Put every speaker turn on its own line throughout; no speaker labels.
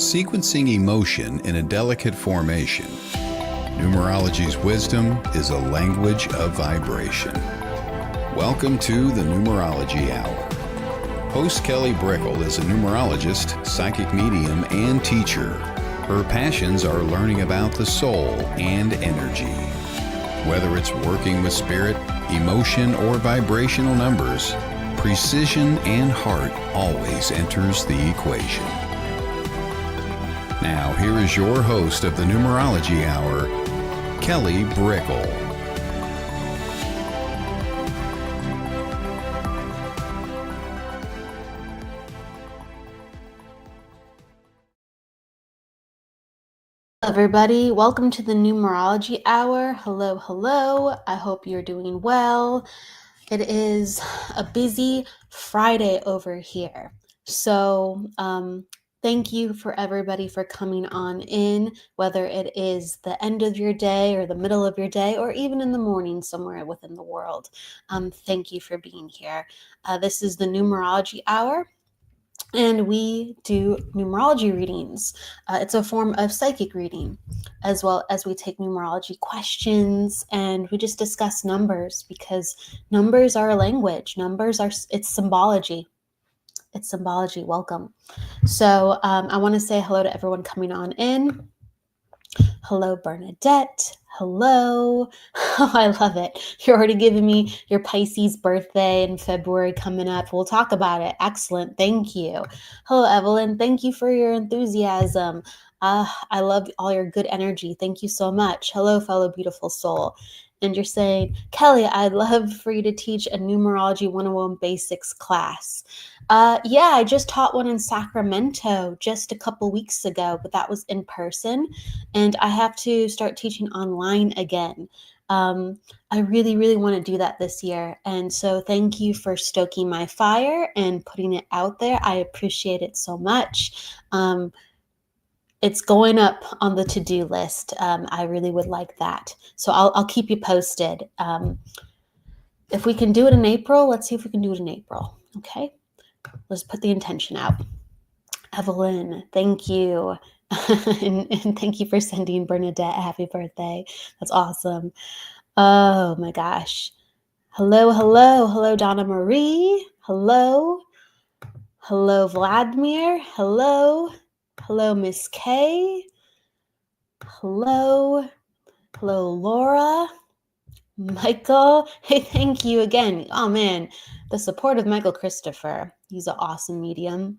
sequencing emotion in a delicate formation. Numerology's wisdom is a language of vibration. Welcome to the Numerology Hour. Host Kelly Brickle is a numerologist, psychic medium, and teacher. Her passions are learning about the soul and energy. Whether it's working with spirit, emotion, or vibrational numbers, precision and heart always enters the equation. Now, here is your host of the Numerology Hour, Kelly Brickle.
Everybody, welcome to the Numerology Hour. Hello, hello. I hope you're doing well. It is a busy Friday over here. So, thank you for everybody for coming on in, whether it is the end of your day or the middle of your day, or even in the morning somewhere within the world. Thank you for being here. This is the Numerology Hour. And we do numerology readings. It's a form of psychic reading, as well as we take numerology questions and we just discuss numbers, because numbers are a language. It's symbology. It's symbology. Welcome. So I want to say hello to everyone coming on in. Hello, Bernadette. Hello. Oh, I love it. You're already giving me your Pisces birthday in February coming up. We'll talk about it. Excellent. Thank you. Hello, Evelyn. Thank you for your enthusiasm. I love all your good energy. Thank you so much. Hello, fellow beautiful soul. And you're saying, Kelly, I'd love for you to teach a Numerology 101 Basics class. Yeah, I just taught one in Sacramento just a couple weeks ago, but that was in person. And I have to start teaching online again. I really, really want to do that this year. And so thank you for stoking my fire and putting it out there. I appreciate it so much. It's going up on the to-do list. I really would like that. So I'll keep you posted. If we can do it in April, let's see if we can do it in April. Okay, let's put the intention out. Evelyn, thank you. and thank you for sending Bernadette a happy birthday. That's awesome. Oh my gosh. Hello, hello. Hello, Donna Marie. Hello. Hello, Vladimir. Hello. Hello, Miss K. Hello. Hello, Laura. Michael. Hey, thank you again. Oh man, the support of Michael Christopher. He's an awesome medium.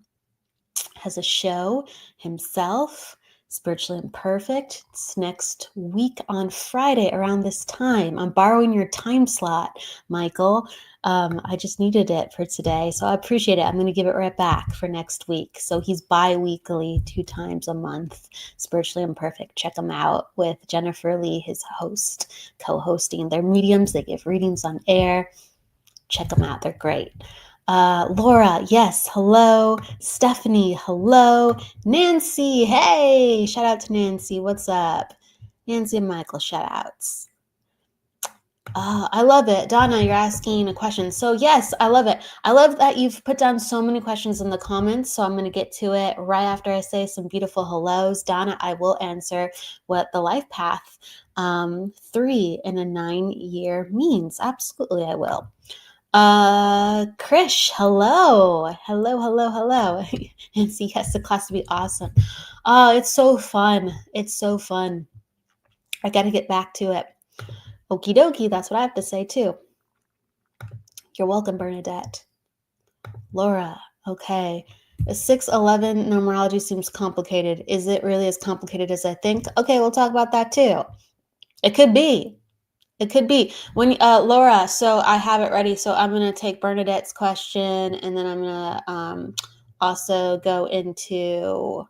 Has a show himself, Spiritually Imperfect. It's next week on Friday around this time. I'm borrowing your time slot, Michael. I just needed it for today, so I appreciate it. I'm going to give it right back for next week. So he's bi-weekly, 2 times a month, Spiritually Imperfect. Check him out with Jennifer Lee, his host, co-hosting. They're mediums. They give readings on air. Check them out. They're great. Laura, yes, hello. Stephanie, hello. Nancy, hey, shout out to Nancy. What's up? Nancy and Michael, shout outs. I love it. Donna, you're asking a question. So yes, I love it. I love that you've put down so many questions in the comments. So I'm going to get to it right after I say some beautiful hellos. Donna, I will answer what the life path 3 in a 9-year means. Absolutely, I will. Krish, hello. Hello. And see, yes, the class will be awesome. Oh, it's so fun. It's so fun. I got to get back to it. Okie dokie, that's what I have to say too. You're welcome, Bernadette. Laura, okay. A 6'11" numerology seems complicated. Is it really as complicated as I think? Okay, we'll talk about that too. It could be. It could be. When Laura, so I have it ready. So I'm going to take Bernadette's question, and then I'm going to also go into,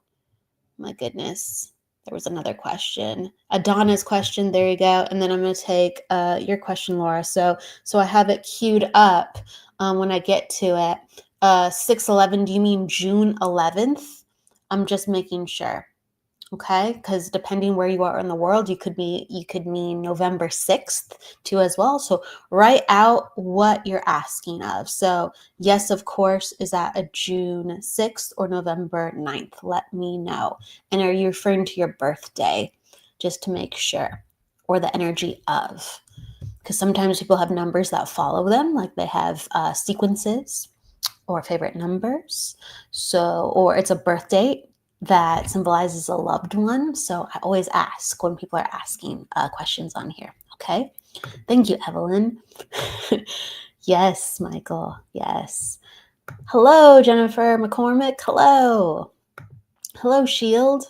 my goodness, there was another question. Adonna's question, there you go. And then I'm going to take your question, Laura. So I have it queued up when I get to it. 6/11, do you mean June 11th? I'm just making sure. Okay, because depending where you are in the world, you could mean November 6th too as well. So write out what you're asking of. So yes, of course, is that a June 6th or November 9th? Let me know. And are you referring to your birthday, just to make sure, or the energy of? Because sometimes people have numbers that follow them, like they have sequences or favorite numbers. So, or it's a birth date that symbolizes a loved one. So I always ask when people are asking questions on here. Okay. Thank you, Evelyn. Yes, Michael. Yes. Hello, Jennifer McCormick. Hello. Hello, Shield.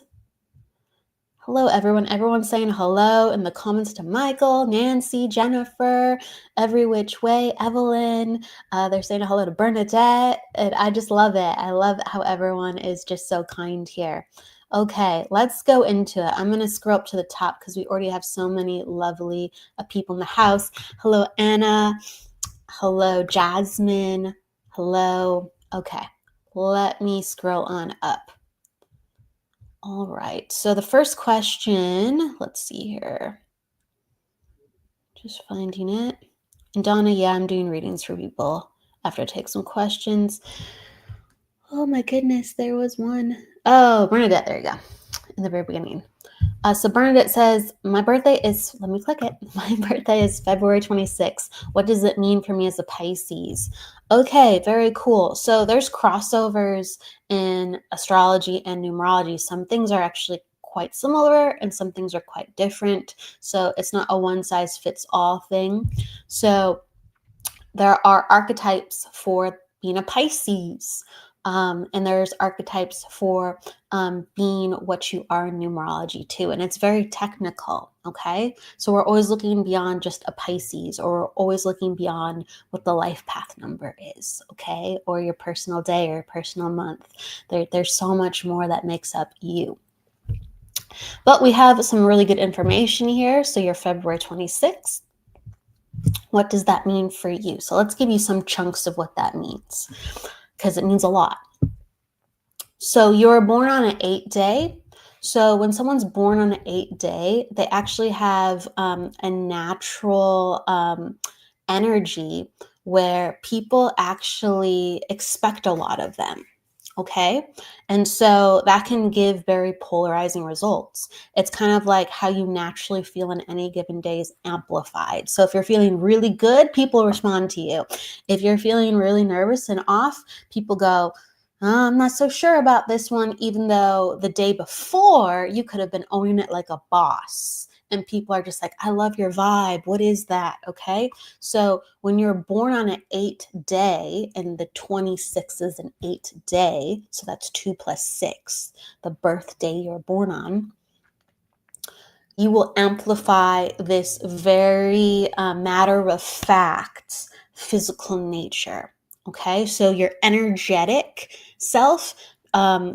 Hello, everyone. Everyone's saying hello in the comments to Michael, Nancy, Jennifer, every which way, Evelyn. They're saying hello to Bernadette, and I just love it. I love how everyone is just so kind here. Okay, let's go into it. I'm going to scroll up to the top because we already have so many lovely people in the house. Hello, Anna. Hello, Jasmine. Hello. Okay, let me scroll on up. All right, so the first question, let's see here. Just finding it. And Donna, yeah, I'm doing readings for people after I take some questions. Oh my goodness, there was one. Oh, Bernadette, there you go, in the very beginning. So Bernadette says, my birthday is, let me click it. My birthday is February 26th. What does it mean for me as a Pisces? Okay, very cool. So there's crossovers in astrology and numerology. Some things are actually quite similar and some things are quite different. So it's not a one size fits all thing. So there are archetypes for being a Pisces. And there's archetypes for being what you are in numerology too. And it's very technical, okay? So we're always looking beyond just a Pisces, or we're always looking beyond what the life path number is, okay? Or your personal day or personal month. There's so much more that makes up you. But we have some really good information here. So you're February 26th. What does that mean for you? So let's give you some chunks of what that means, because it means a lot. So you're born on an 8-day. So when someone's born on an 8-day, they actually have a natural energy where people actually expect a lot of them. Okay. And so that can give very polarizing results. It's kind of like how you naturally feel in any given day is amplified. So if you're feeling really good, people respond to you. If you're feeling really nervous and off, people go, I'm not so sure about this one, even though the day before you could have been owning it like a boss. And people are just like, I love your vibe. What is that? Okay. So when you're born on an 8-day, and the 26 is an 8-day, so that's 2 + 6, the birthday you're born on, you will amplify this very matter of fact physical nature. Okay. So your energetic self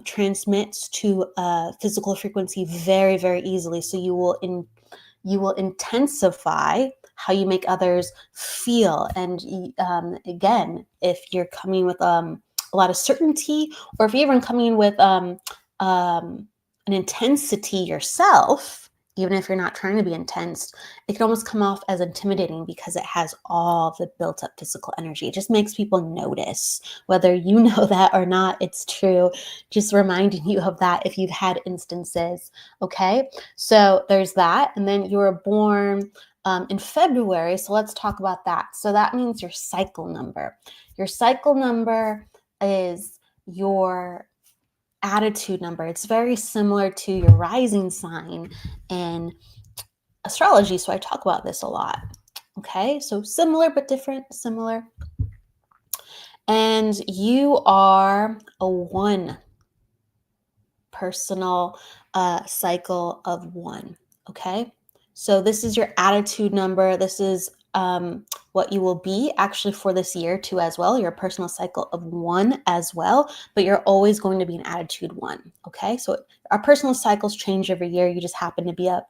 transmits to a physical frequency very, very easily. So you will intensify how you make others feel. And again, if you're coming with a lot of certainty, or if you're even coming with an intensity yourself, even if you're not trying to be intense, it can almost come off as intimidating because it has all the built up physical energy. It just makes people notice, whether you know that or not. It's true. Just reminding you of that if you've had instances. Okay. So there's that. And then you were born in February. So let's talk about that. So that means your cycle number. Your cycle number is your attitude number. It's very similar to your rising sign in astrology. So I talk about this a lot. Okay. So similar but different, similar. And you are a 1 personal cycle of 1. Okay. So this is your attitude number. This is what you will be actually for this year too as well. Your personal cycle of 1 as well, but you're always going to be an attitude 1. Okay. So our personal cycles change every year. You just happen to be a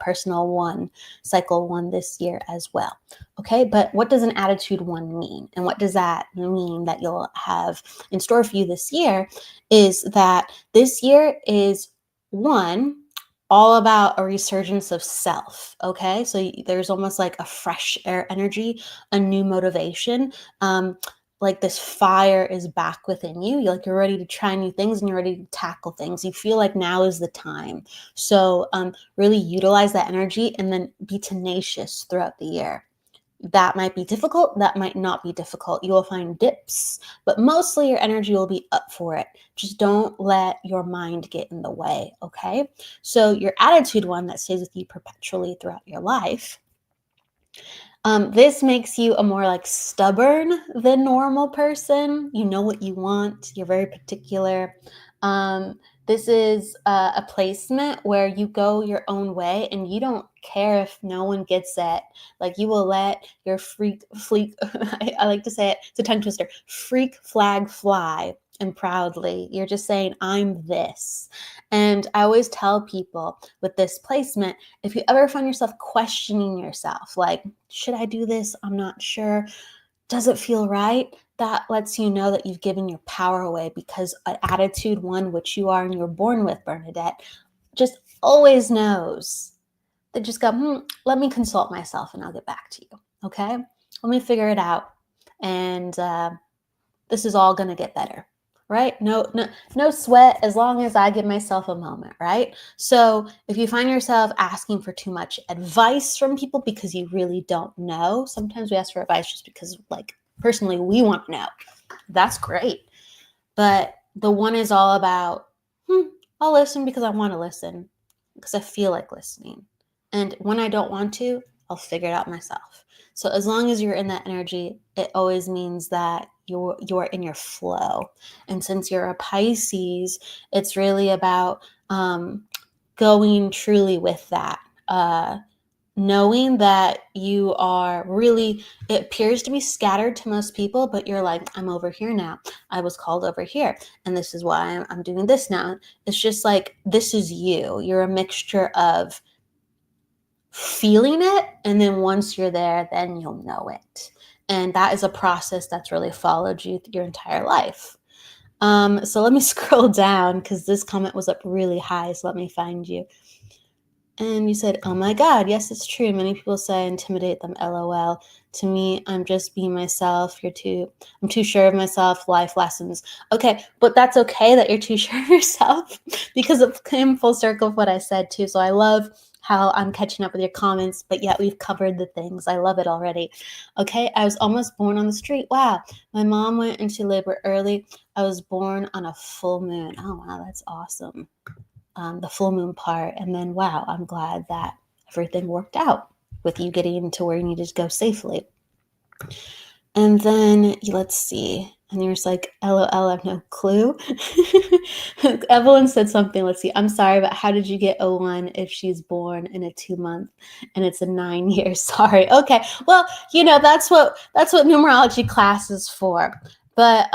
personal 1, cycle 1 this year as well. Okay. But what does an attitude 1 mean? And what does that mean that you'll have in store for you this year is that this year is One, all about a resurgence of self. Okay. So there's almost like a fresh air energy, a new motivation. Like this fire is back within you. You're ready to try new things and you're ready to tackle things. You feel like now is the time. So really utilize that energy and then be tenacious throughout the year. That might be difficult. That might not be difficult. You will find dips, but mostly your energy will be up for it. Just don't let your mind get in the way. Okay. So your attitude one that stays with you perpetually throughout your life. This makes you a more like stubborn than normal person. You know what you want. You're very particular. This is a placement where you go your own way and you don't care if no one gets it. Like you will let your freak, I like to say it, it's a tongue twister, freak flag fly and proudly. You're just saying, I'm this. And I always tell people with this placement, if you ever find yourself questioning yourself, like, should I do this? I'm not sure. Does it feel right? That lets you know that you've given your power away, because an attitude one, which you are and you're born with, Bernadette, just always knows. They just go, let me consult myself and I'll get back to you. Okay? Let me figure it out. And this is all going to get better. Right? No sweat, as long as I give myself a moment, right? So if you find yourself asking for too much advice from people because you really don't know, sometimes we ask for advice just because, like, personally, we want to know. That's great. But the one is all about, I'll listen because I want to listen, because I feel like listening. And when I don't want to, I'll figure it out myself. So as long as you're in that energy, it always means that you're in your flow. And since you're a Pisces, it's really about going truly with that. Knowing that you are really, it appears to be scattered to most people, but you're like, I'm over here now. I was called over here. And this is why I'm doing this now. It's just like, this is you. You're a mixture of feeling it, and then once you're there, then you'll know it. And that is a process that's really followed you your entire life. So let me scroll down because this comment was up really high. So let me find you. And you said, oh my God, yes, it's true. Many people say I intimidate them, LOL. To me, I'm just being myself. I'm too sure of myself, life lessons. Okay, but that's okay that you're too sure of yourself, because it came full circle of what I said too. So I love how I'm catching up with your comments, but yet we've covered the things. I love it already. Okay, I was almost born on the street. Wow. My mom went into labor early. I was born on a full moon. Oh, wow, that's awesome. The full moon part. And then, wow, I'm glad that everything worked out with you getting to where you needed to go safely. And then let's see. And you're just like, LOL, I have no clue. Evelyn said something. Let's see. I'm sorry, but how did you get a 1 if she's born in a 2-month and it's a 9 year? Sorry. Okay. Well, that's what numerology class is for. But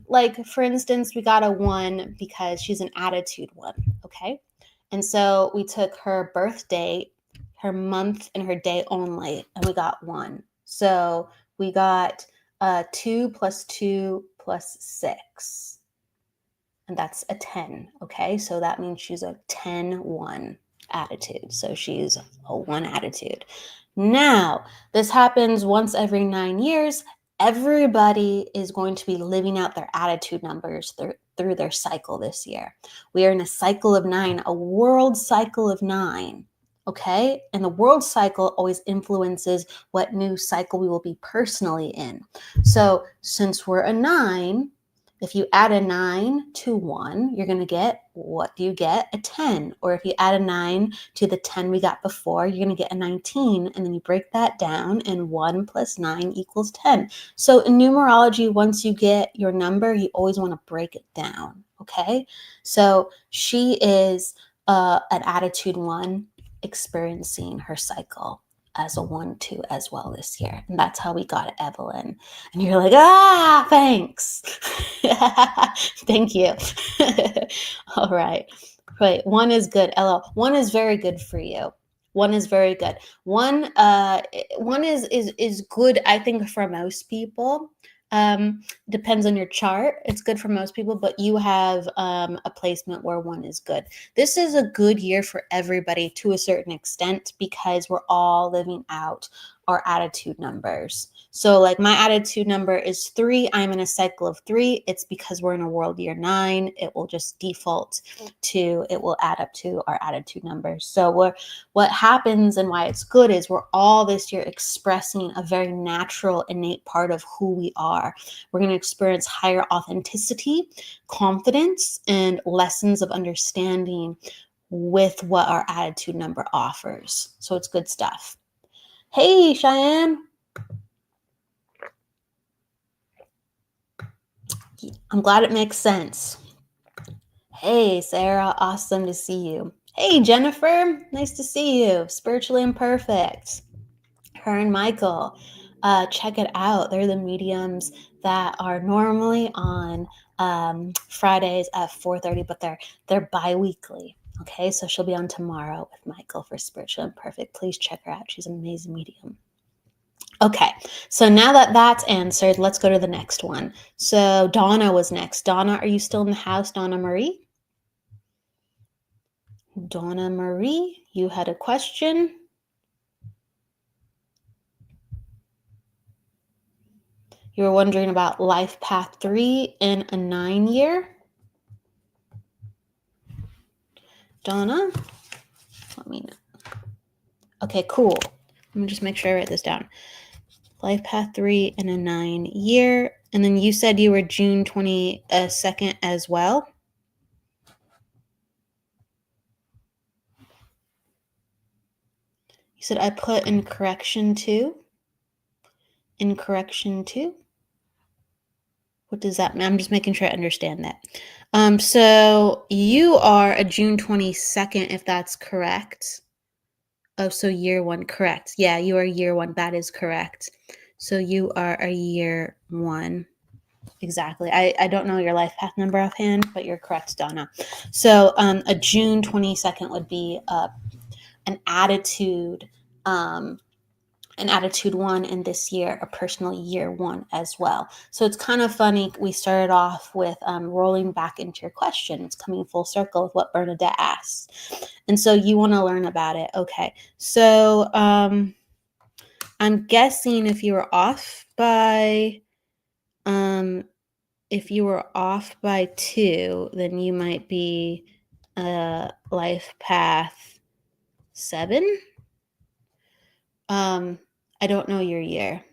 like, for instance, we got a 1 because she's an attitude 1. Okay. And so we took her birth date, her month, and her day only, and we got 1. So we got 2 + 2 + 6. And that's a 10. Okay. So that means she's a 10-1 attitude. So she's a 1 attitude. Now, this happens once every 9 years. Everybody is going to be living out their attitude numbers through their cycle this year. We are in a cycle of 9, a world cycle of 9. Okay. And the world cycle always influences what new cycle we will be personally in. So since we're a 9, if you add a 9 to 1, you're going to get, what do you get? A 10. Or if you add a 9 to the 10 we got before, you're going to get a 19. And then you break that down, and 1 + 9 = 10. So in numerology, once you get your number, you always want to break it down. Okay. So she is an attitude 1, experiencing her cycle as a 1-2 as well this year. And that's how we got Evelyn. And you're like, thanks. Thank you. All right. Right. 1 is good. LO. 1 is very good for you. 1 is very good. 1 is good, I think, for most people. Depends on your chart. It's good for most people, but you have a placement where 1 is good. This is a good year for everybody to a certain extent because we're all living out our attitude numbers. So like my attitude number is 3. I'm in a cycle of 3. It's because we're in a world year 9. It will just default it will add up to our attitude numbers. So what happens and why it's good is we're all this year expressing a very natural, innate part of who we are. We're going to experience higher authenticity, confidence, and lessons of understanding with what our attitude number offers. So it's good stuff. Hey, Cheyenne. I'm glad it makes sense. Hey, Sarah. Awesome to see you. Hey, Jennifer. Nice to see you. Spiritually Imperfect. Her and Michael. Check it out. They're the mediums that are normally on Fridays at 4:30, but they're bi-weekly. Okay, so she'll be on tomorrow with Michael for Spiritually Imperfect. Please check her out. She's an amazing medium. Okay, so now that that's answered, let's go to the next one. So Donna was next. Donna, are you still in the house, Donna Marie? Donna Marie, you had a question. You were wondering about life path 3 in a 9 year. Donna, let me know. Okay, cool. Let me just make sure I write this down. Life path 3 in a 9 year. And then you said you were June 22nd as well. You said I put in correction 2. In correction 2. What does that mean? I'm just making sure I understand that. So you are a June 22nd, if that's correct. Oh, so year 1, correct. Yeah, you are year 1. That is correct. So you are a year 1. Exactly. I don't know your life path number offhand, but you're correct, Donna. So a June 22nd would be an attitude 1, and this year a personal year 1 as well. So it's kind of funny. We started off with rolling back into your question. It's coming full circle with what Bernadette asked. And so you want to learn about it. Okay. So I'm guessing if you were off by 2, then you might be life path 7. I don't know your year.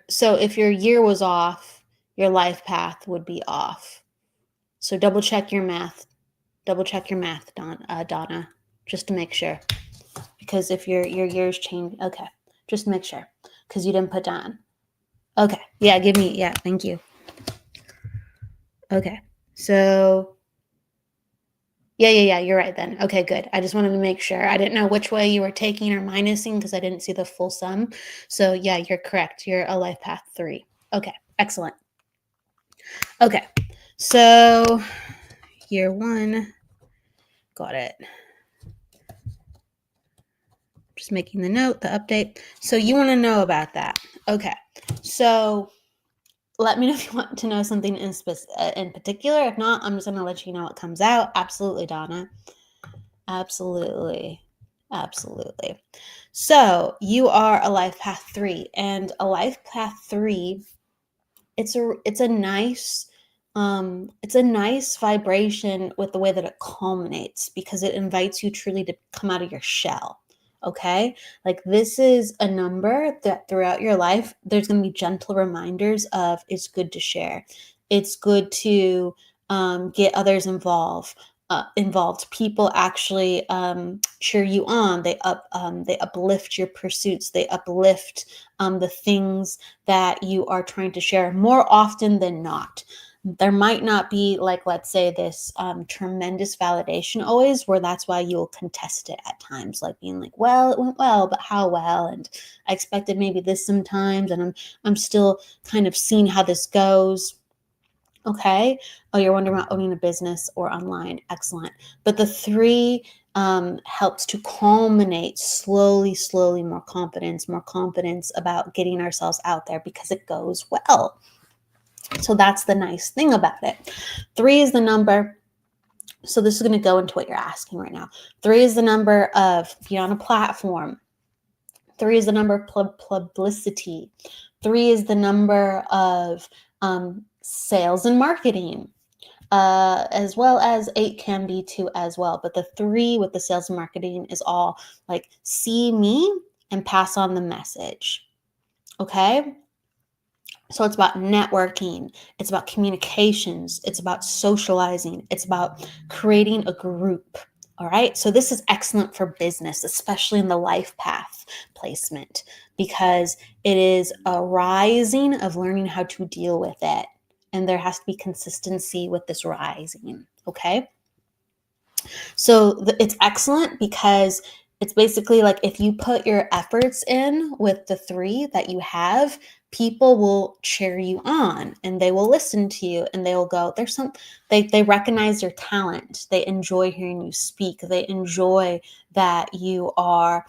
So if your year was off, your life path would be off. So double check your math. Double check your math, Donna, just to make sure. Because if your years change, okay, just make sure. Because you didn't put down. Okay, yeah, thank you. Okay, so yeah, you're right then. Okay, good. I just wanted to make sure. I didn't know which way you were taking or minusing because I didn't see the full sum. So yeah, you're correct. You're a life path 3. Okay, excellent. Okay, so year 1, got it. Just making the note, the update. So you want to know about that. Okay, so let me know if you want to know something in particular. If not, I'm just going to let you know what comes out. Absolutely, Donna. Absolutely. So you are a life path 3, and a life path 3, it's a nice vibration with the way that it culminates, because it invites you truly to come out of your shell. Okay, like this is a number that throughout your life there's going to be gentle reminders of it's good to share, it's good to get others involved. People actually cheer you on. They uplift your pursuits. They uplift the things that you are trying to share more often than not. There might not be, like, let's say, this tremendous validation always, where that's why you'll contest it at times, like being like, well, it went well, but how well? And I expected maybe this sometimes, and I'm still kind of seeing how this goes. Okay. Oh, you're wondering about owning a business or online. Excellent. But the 3 helps to culminate slowly, more confidence about getting ourselves out there because it goes well. So that's the nice thing about it. 3 is the number. So this is going to go into what you're asking right now. 3 is the number of being on a platform. 3 is the number of publicity. 3 is the number of sales and marketing, as well as 8 can be too as well. But the 3 with the sales and marketing is all like see me and pass on the message. Okay? So it's about networking, it's about communications, it's about socializing, it's about creating a group. All right. So this is excellent for business, especially in the life path placement, because it is a rising of learning how to deal with it. And there has to be consistency with this rising. Okay. So it's excellent because it's basically like if you put your efforts in with the 3 that you have, people will cheer you on and they will listen to you and they will go, they recognize your talent. They enjoy hearing you speak. They enjoy that you are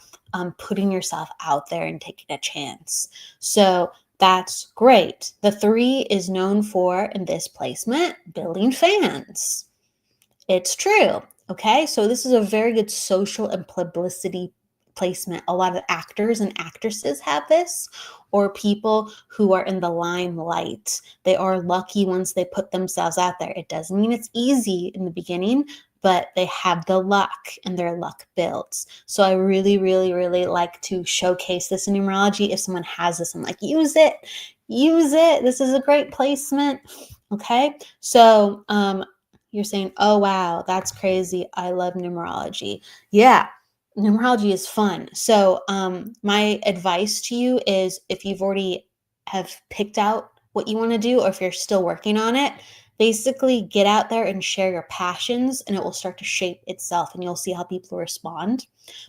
putting yourself out there and taking a chance. So that's great. The 3 is known for, in this placement, building fans. It's true. Okay. So this is a very good social and publicity placement. A lot of actors and actresses have this, or people who are in the limelight. They are lucky once they put themselves out there. It doesn't mean it's easy in the beginning, but they have the luck and their luck builds. So I really, really, really like to showcase this in numerology. If someone has this, I'm like, use it, use it. This is a great placement. Okay. So, you're saying, oh, wow, that's crazy. I love numerology. Yeah, numerology is fun. So my advice to you is if you've already have picked out what you want to do, or if you're still working on it, basically get out there and share your passions and it will start to shape itself and you'll see how people respond.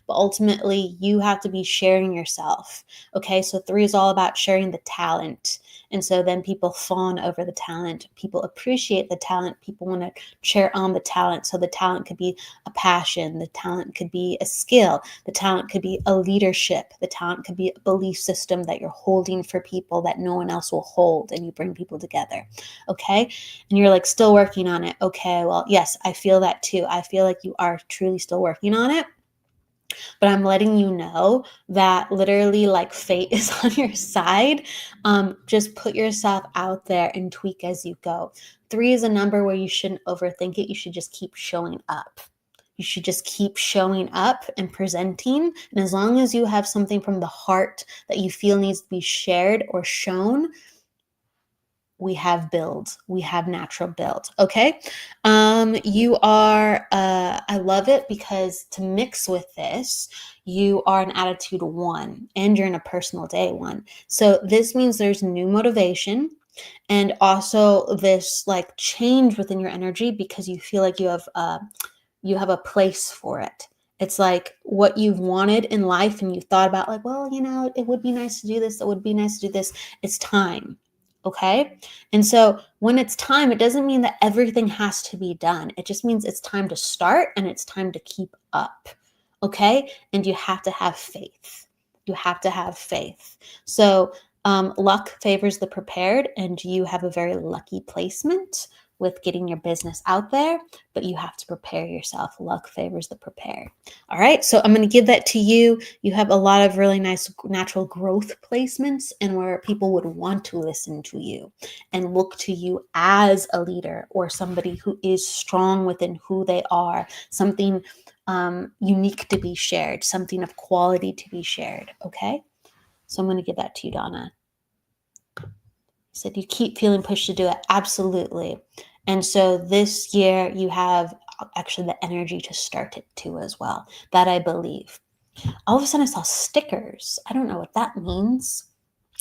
But ultimately, you have to be sharing yourself. Okay, so 3 is all about sharing the talent. And so then people fawn over the talent. People appreciate the talent. People want to cheer on the talent. So the talent could be a passion. The talent could be a skill. The talent could be a leadership. The talent could be a belief system that you're holding for people that no one else will hold, and you bring people together. Okay. And you're like still working on it. Okay. Well, yes, I feel that too. I feel like you are truly still working on it. But I'm letting you know that literally like fate is on your side. Just put yourself out there and tweak as you go. 3 is a number where you shouldn't overthink it. You should just keep showing up. You should just keep showing up and presenting. And as long as you have something from the heart that you feel needs to be shared or shown, we have builds, we have natural builds. Okay. You are, I love it because to mix with this, you are an attitude 1 and you're in a personal day 1. So this means there's new motivation and also this like change within your energy because you feel like you have a place for it. It's like what you've wanted in life and you thought about like, well, it would be nice to do this. It would be nice to do this. It's time. Okay. And so when it's time, it doesn't mean that everything has to be done. It just means it's time to start and it's time to keep up. Okay. And you have to have faith. You have to have faith. So luck favors the prepared, and you have a very lucky placement with getting your business out there, but you have to prepare yourself. Luck favors the prepared. All right. So I'm going to give that to you. You have a lot of really nice natural growth placements and where people would want to listen to you and look to you as a leader or somebody who is strong within who they are, something unique to be shared, something of quality to be shared. Okay. So I'm going to give that to you, Donna. You said you keep feeling pushed to do it. Absolutely. And so this year you have actually the energy to start it too as well. That I believe. All of a sudden I saw stickers. I don't know what that means.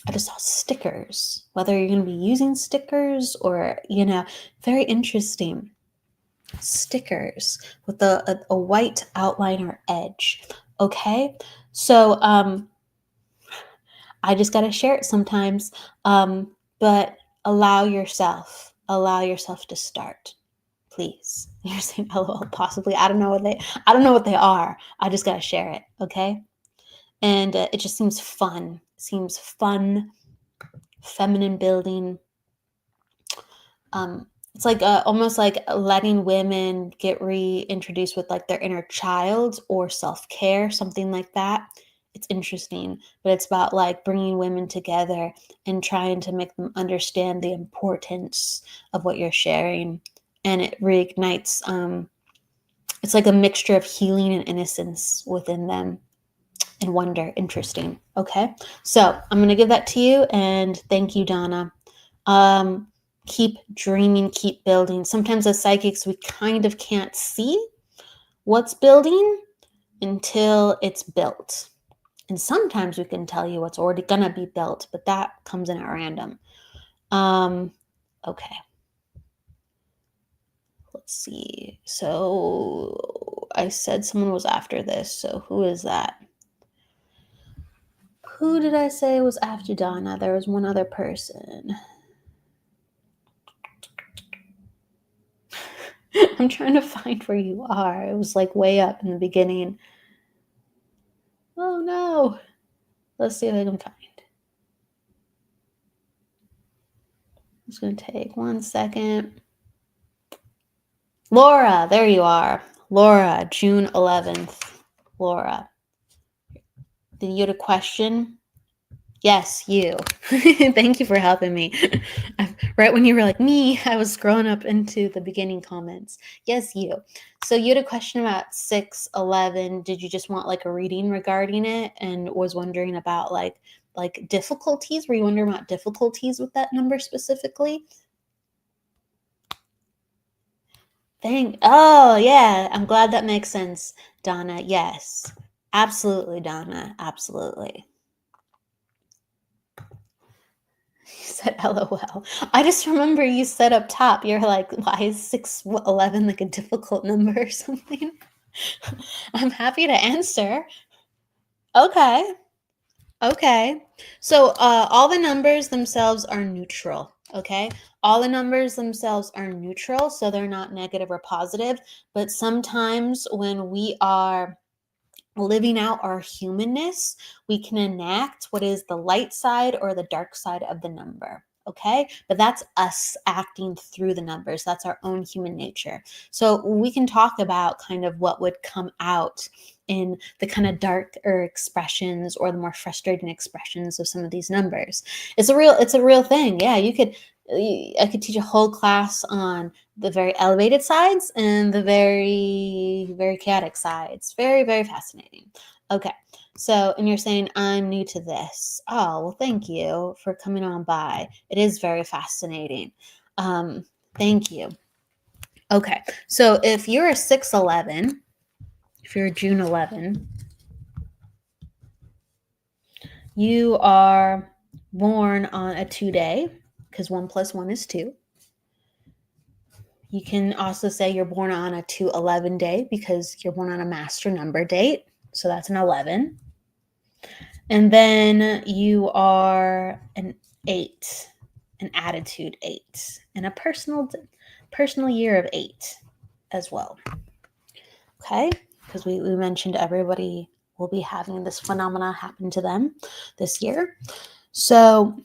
I just saw stickers. Whether you're going to be using stickers or, very interesting. Stickers with a white outline or edge. Okay. So I just got to share it sometimes. But allow yourself to start, please. You're saying LOL, possibly. I don't know what they are. I just got to share it. Okay. And it just seems fun. Feminine building. it's like almost like letting women get reintroduced with like their inner child or self-care, something like that. It's interesting, but it's about like bringing women together and trying to make them understand the importance of what you're sharing, and it reignites. It's like a mixture of healing and innocence within them and wonder. Interesting. Okay, so I'm gonna give that to you, and thank you, Donna. Um, Keep dreaming, keep building. Sometimes as psychics, we kind of can't see what's building until it's built. And sometimes we can tell you what's already gonna be built, but that comes in at random. Okay. Let's see. So I said someone was after this. So who is that? Who did I say was after Donna? There was one other person. I'm trying to find where you are. It was like way up in the beginning. Oh no. Let's see if I can find. It's going to take 1 second. Laura, there you are. Laura, June 11th. Laura. Did you get a question? Yes, you. Thank you for helping me. Right when you were like, me, I was scrolling up into the beginning comments. Yes, you. So you had a question about 611. Did you just want like a reading regarding it and was wondering about like difficulties? Were you wondering about difficulties with that number specifically? Oh, yeah. I'm glad that makes sense, Donna. Yes. Absolutely, Donna. Absolutely. You said LOL. I just remember you said up top, you're like, why is 611 like a difficult number or something? I'm happy to answer. Okay. Okay. So all the numbers themselves are neutral. Okay. All the numbers themselves are neutral. So they're not negative or positive. But sometimes when we are living out our humanness, we can enact what is the light side or the dark side of the number. Okay, but that's us acting through the numbers. That's our own human nature. So we can talk about kind of what would come out in the kind of darker expressions or the more frustrating expressions of some of these numbers. It's a real thing. Yeah, I could teach a whole class on the very elevated sides and the very, very chaotic sides. Very, very fascinating. Okay. So, and you're saying, I'm new to this. Oh, well, thank you for coming on by. It is very fascinating. Thank you. Okay. So, if you're a 611, if you're a June 11, you are born on a 2 day because 1 + 1 is 2. You can also say you're born on a 2/11 day because you're born on a master number date. So that's an 11. And then you are an 8, an attitude 8, and a personal year of 8 as well. Okay? Because we mentioned everybody will be having this phenomena happen to them this year. So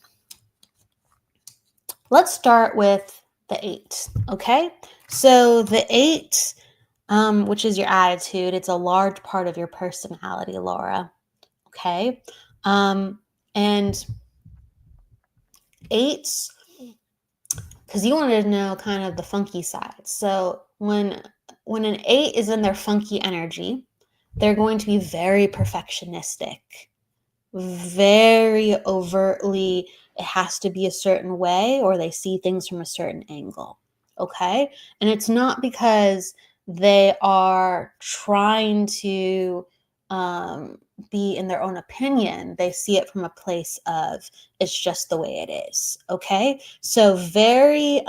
let's start with the 8. Okay? So the 8, which is your attitude, it's a large part of your personality, Laura. Okay? And 8s, because you wanted to know kind of the funky side. So when an 8 is in their funky energy, they're going to be very perfectionistic, very overtly, it has to be a certain way, or they see things from a certain angle. Okay? And it's not because they are trying to be in their own opinion. They see it from a place of it's just the way it is. Okay? So very,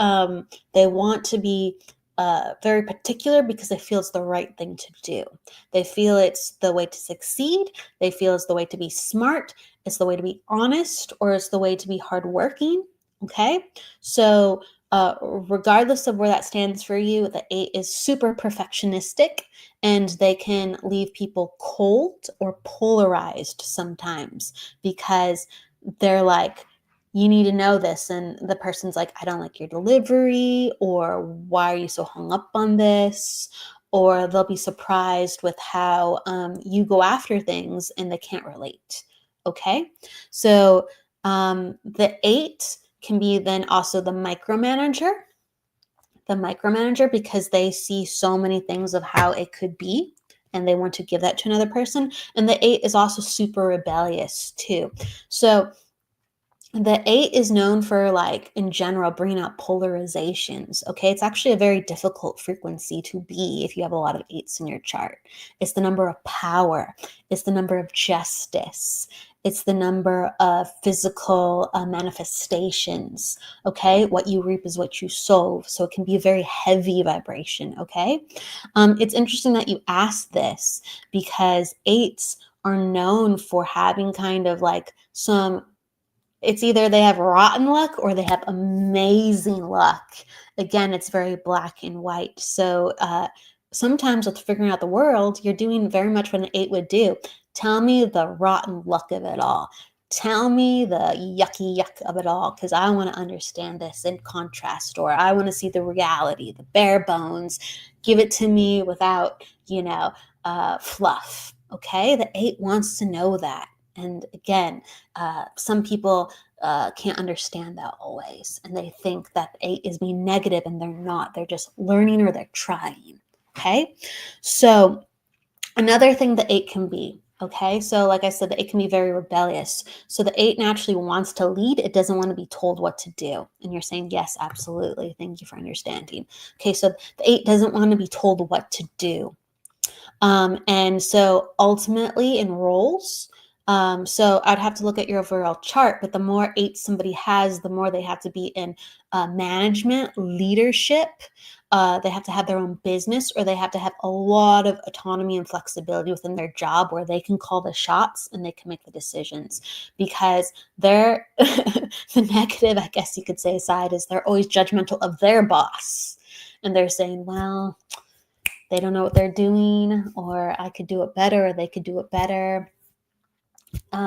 they want to be very particular because they feel it's the right thing to do. They feel it's the way to succeed. They feel it's the way to be smart. It's the way to be honest, or it's the way to be hardworking. Okay? So regardless of where that stands for you, the 8 is super perfectionistic, and they can leave people cold or polarized sometimes because they're like, you need to know this. And the person's like, I don't like your delivery, or why are you so hung up on this? Or they'll be surprised with how you go after things and they can't relate. Okay. So the 8 can be then also the micromanager, because they see so many things of how it could be and they want to give that to another person. And the 8 is also super rebellious too. So the 8 is known for, like, in general, bringing out polarizations. Okay. It's actually a very difficult frequency to be if you have a lot of 8s in your chart. It's the number of power, it's the number of justice, it's the number of physical manifestations. Okay. What you reap is what you sow. So it can be a very heavy vibration. Okay. It's interesting that you asked this, because 8s are known for having kind of like it's either they have rotten luck or they have amazing luck. Again, it's very black and white. So sometimes with figuring out the world, you're doing very much what an 8 would do. Tell me the rotten luck of it all. Tell me the yucky yuck of it all, because I want to understand this in contrast, or I want to see the reality, the bare bones. Give it to me without, fluff. Okay, the 8 wants to know that. And again, some people can't understand that always. And they think that 8 is being negative, and they're not. They're just learning, or they're trying. Okay. So another thing the 8 can be. Okay. So like I said, the 8 can be very rebellious. So the 8 naturally wants to lead. It doesn't want to be told what to do. And you're saying, yes, absolutely. Thank you for understanding. Okay. So the 8 doesn't want to be told what to do. And so ultimately in roles, so I'd have to look at your overall chart, but the more 8 somebody has, the more they have to be in management, leadership. They have to have their own business, or they have to have a lot of autonomy and flexibility within their job, where they can call the shots and they can make the decisions, because they're the negative, I guess you could say, side is they're always judgmental of their boss. And they're saying, well, they don't know what they're doing, or I could do it better, or they could do it better. They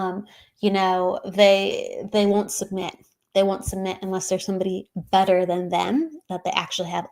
won't submit. They won't submit unless there's somebody better than them that they actually have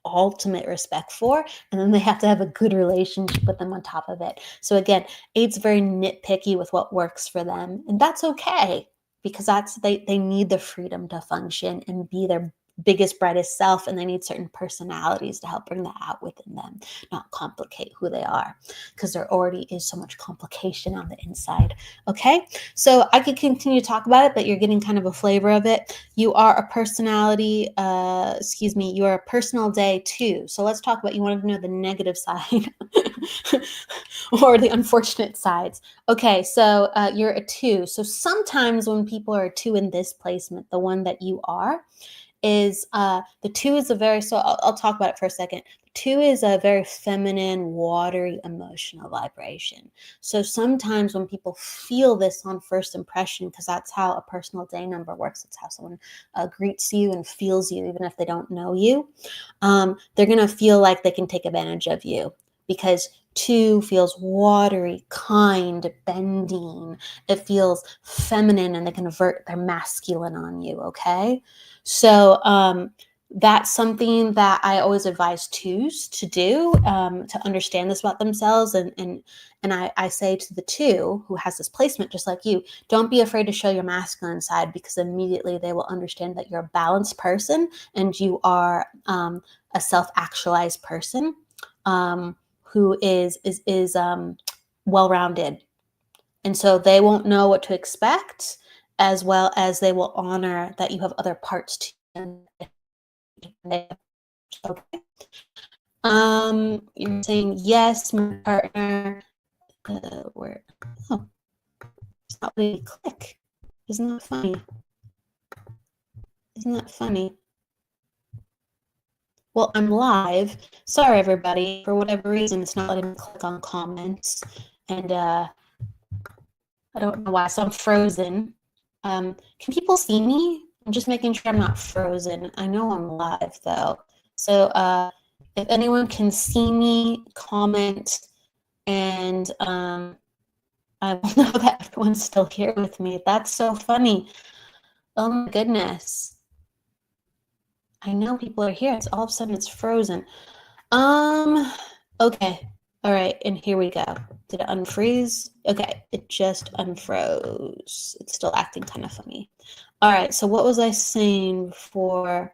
ultimate respect for, and then they have to have a good relationship with them on top of it. So again, 8's very nitpicky with what works for them, and that's okay, because they need the freedom to function and be their biggest, brightest self, and they need certain personalities to help bring that out within them, not complicate who they are, because there already is so much complication on the inside. Okay, so I could continue to talk about it, but you're getting kind of a flavor of it. You are a personality, you are a personal day 2. So let's talk about, you wanted to know the negative side or the unfortunate sides. Okay, so you're a 2. So sometimes when people are a 2 in this placement, the one that you are, is the 2 is I'll talk about it for a second. 2 is a very feminine, watery, emotional vibration. So sometimes when people feel this on first impression, because that's how a personal day number works, it's how someone greets you and feels you, even if they don't know you, they're going to feel like they can take advantage of you, because 2 feels watery, kind, bending. It feels feminine, and they can avert their masculine on you. Okay. So that's something that I always advise 2s to do, to understand this about themselves. And I say to the 2 who has this placement, just like you, don't be afraid to show your masculine side, because immediately they will understand that you're a balanced person and you are a self-actualized person who is well-rounded. And so they won't know what to expect, as well as they will honor that you have other parts to you. Okay. You're saying, yes, my partner, where, oh, it's not really click. Isn't that funny? Isn't that funny? Well, I'm live. Sorry, everybody. For whatever reason, it's not letting me click on comments. And I don't know why, so I'm frozen. Can people see me? I'm just making sure I'm not frozen. I know I'm live, though. So if anyone can see me, comment, and I will know that everyone's still here with me. That's so funny. Oh my goodness. I know people are here. All of a sudden it's frozen. Okay. All right, and here we go. Did it unfreeze? Okay, it just unfroze. It's still acting kind of funny. All right, so what was I saying before?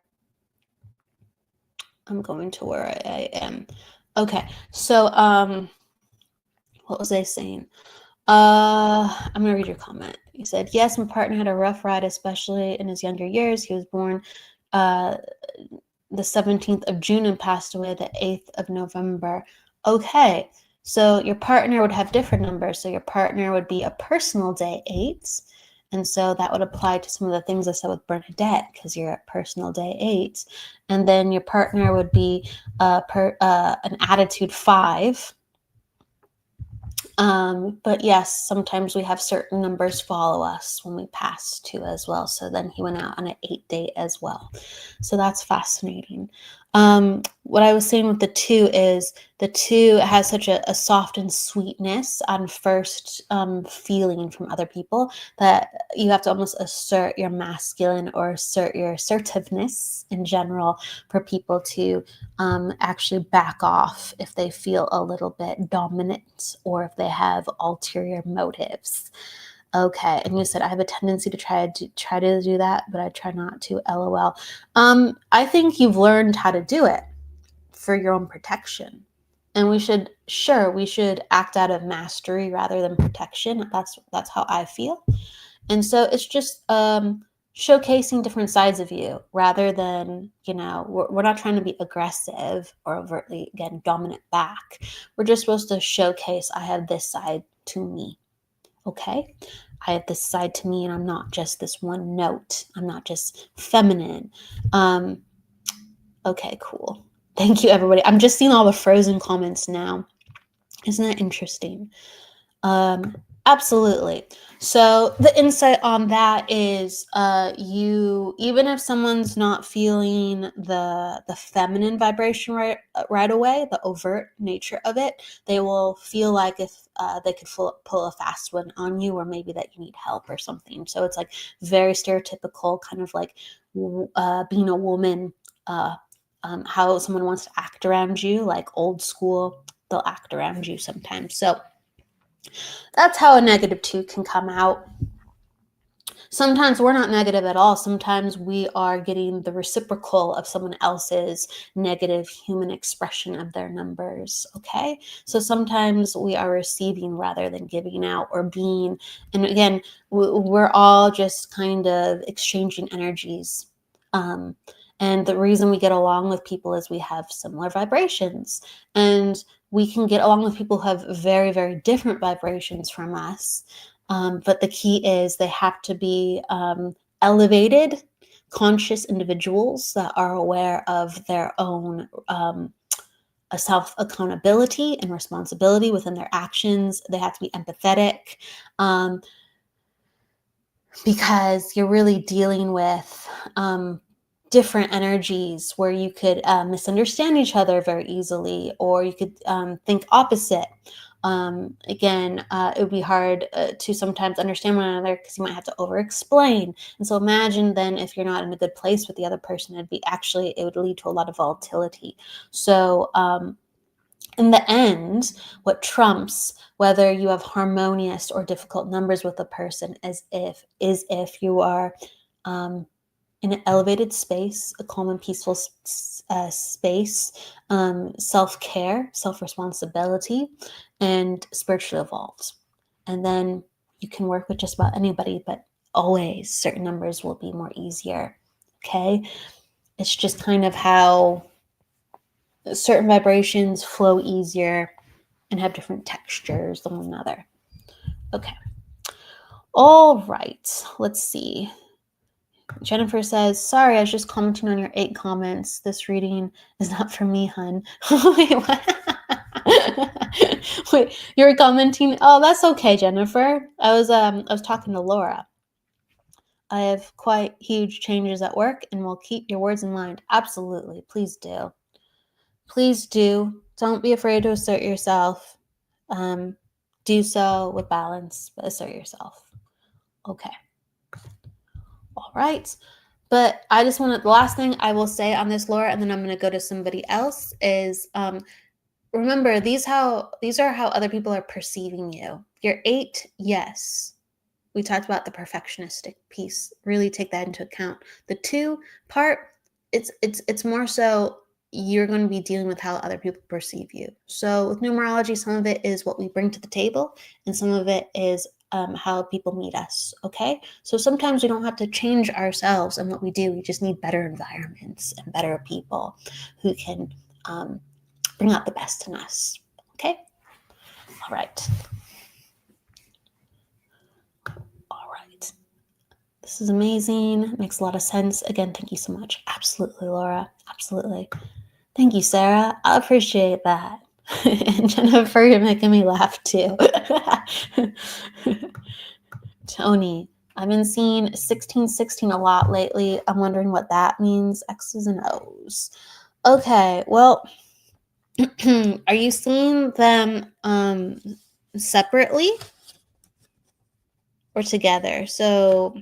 I'm going to where I am. Okay, so what was I saying? I'm gonna read your comment. You said, yes, my partner had a rough ride, especially in his younger years. He was born the 17th of June and passed away the 8th of November. Okay, so your partner would have different numbers. So your partner would be a personal day 8. And so that would apply to some of the things I said with Bernadette, because you're at personal day 8. And then your partner would be an attitude 5. But yes, sometimes we have certain numbers follow us when we pass too as well. So then he went out on an 8 date as well. So that's fascinating. What I was saying with the 2 is the 2 has such a soft and sweetness on first feeling from other people that you have to almost assert your masculine or assert your assertiveness in general for people to actually back off if they feel a little bit dominant or if they have ulterior motives. Okay, and you said I have a tendency to try to do that, but I try not to. LOL. I think you've learned how to do it for your own protection, and we should act out of mastery rather than protection. That's how I feel, and so it's just showcasing different sides of you rather than we're not trying to be aggressive or overtly again dominant back. We're just supposed to showcase I have this side to me. Okay, I have this side to me, and I'm not just this one note. I'm not just feminine. Okay, cool. Thank you, everybody. I'm just seeing all the frozen comments now. Isn't that interesting? Absolutely. So the insight on that is you, even if someone's not feeling the feminine vibration right away, the overt nature of it, they will feel like if they could pull a fast one on you, or maybe that you need help or something. So it's like very stereotypical, kind of like being a woman, how someone wants to act around you, like old school, they'll act around you sometimes. So that's how a -2 can come out. Sometimes we're not negative at all. Sometimes we are getting the reciprocal of someone else's negative human expression of their numbers. Okay. So sometimes we are receiving rather than giving out or being. And again, we're all just kind of exchanging energies. And the reason we get along with people is we have similar vibrations. And we can get along with people who have very, very different vibrations from us. But the key is they have to be elevated, conscious individuals that are aware of their own self-accountability and responsibility within their actions. They have to be empathetic because you're really dealing with different energies where you could misunderstand each other very easily, or you could think opposite. Again, it would be hard to sometimes understand one another because you might have to over-explain. And so imagine then if you're not in a good place with the other person, it would lead to a lot of volatility. So in the end, what trumps whether you have harmonious or difficult numbers with a person is if you are in an elevated space, a calm and peaceful space, self-care, self-responsibility, and spiritually evolved. And then you can work with just about anybody, but always certain numbers will be more easier. Okay? It's just kind of how certain vibrations flow easier and have different textures than one another. Okay. All right. Let's see. Jennifer says, sorry, I was just commenting on your 8 comments. This reading is not for me, hun. Wait, what? Wait, you were commenting? Oh, that's okay, Jennifer. I was talking to Laura. I have quite huge changes at work and will keep your words in mind. Absolutely. Please do. Please do. Don't be afraid to assert yourself. Do so with balance, but assert yourself. Okay. All right. But I just want to, the last thing I will say on this, Laura, and then I'm going to go to somebody else, is remember, these are how other people are perceiving you. Your 8, yes. We talked about the perfectionistic piece. Really take that into account. The 2 part, it's more so you're going to be dealing with how other people perceive you. So with numerology, some of it is what we bring to the table, and some of it is how people meet us. Okay, so sometimes we don't have to change ourselves and what we do. We just need better environments and better people who can bring out the best in us. Okay, all right. This is amazing. Makes a lot of sense. Again, thank you so much. Absolutely, Laura. Absolutely. Thank you, Sarah. I appreciate that. And Jennifer, you're making me laugh too. Tony, I've been seeing 1616 a lot lately. I'm wondering what that means. X's and O's. Okay, well, are you seeing them separately or together? So